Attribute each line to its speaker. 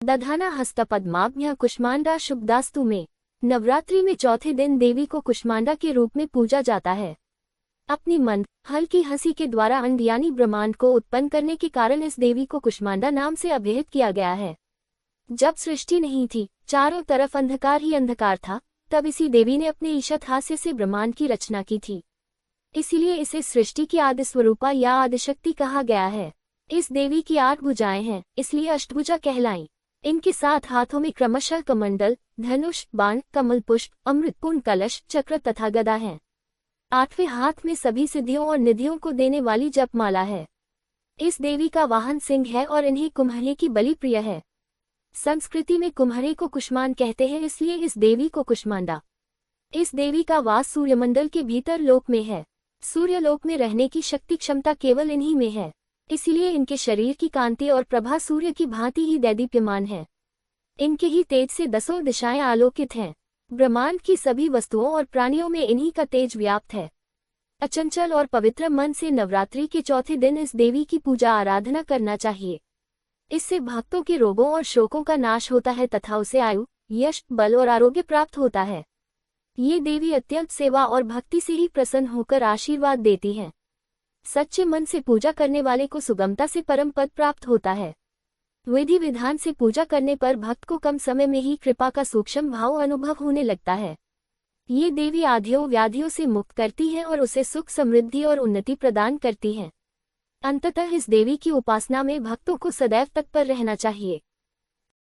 Speaker 1: दधाना हस्तपद्माभ्य कुष्मांडा शुभदास्तु में। नवरात्रि में चौथे दिन देवी को कुष्मांडा के रूप में पूजा जाता है। अपनी मंद हल्की हंसी के द्वारा अंड यानी ब्रह्मांड को उत्पन्न करने के कारण इस देवी को कुष्मांडा नाम से अभिहित किया गया है। जब सृष्टि नहीं थी, चारों तरफ अंधकार ही अंधकार था, तब इसी देवी ने अपने ईशत हास्य से ब्रह्मांड की रचना की थी। इसीलिए इसे सृष्टि की आदि स्वरूपा या आदिशक्ति कहा गया है। इस देवी की 8 भुजाएं हैं, इसलिए अष्टभुजा कहलाई। इनके 7 हाथों में क्रमशः कमंडल, धनुष, बाण, कमल पुष्प, अमृतपूर्ण कलश, चक्र तथा गदा हैं। 8वें हाथ में सभी सिद्धियों और निधियों को देने वाली जपमाला है। इस देवी का वाहन सिंह है और इन्हें कुम्हरे की बलि प्रिय है। संस्कृति में कुम्हरे को कुष्मान कहते हैं, इसलिए इस देवी को कुष्मांडा। इस देवी का वास सूर्यमंडल के भीतर लोक में है। सूर्यलोक में रहने की शक्ति क्षमता केवल इन्हीं में है, इसीलिए इनके शरीर की कांति और प्रभा सूर्य की भांति ही दैदीप्यमान है। इनके ही तेज से 10 दिशाएं आलोकित हैं। ब्रह्मांड की सभी वस्तुओं और प्राणियों में इन्हीं का तेज व्याप्त है। अचंचल और पवित्र मन से नवरात्रि के चौथे दिन इस देवी की पूजा आराधना करना चाहिए। इससे भक्तों के रोगों और शोकों का नाश होता है तथा उसे आयु, यश, बल और आरोग्य प्राप्त होता है। ये देवी अत्यंत सेवा और भक्ति से ही प्रसन्न होकर आशीर्वाद देती हैं। सच्चे मन से पूजा करने वाले को सुगमता से परम पद प्राप्त होता है। विधि विधान से पूजा करने पर भक्त को कम समय में ही कृपा का सूक्ष्म भाव अनुभव होने लगता है। ये देवी आधियों व्याधियों से मुक्त करती हैं और उसे सुख, समृद्धि और उन्नति प्रदान करती हैं। अंततः इस देवी की उपासना में भक्तों को सदैव तत्पर रहना चाहिए।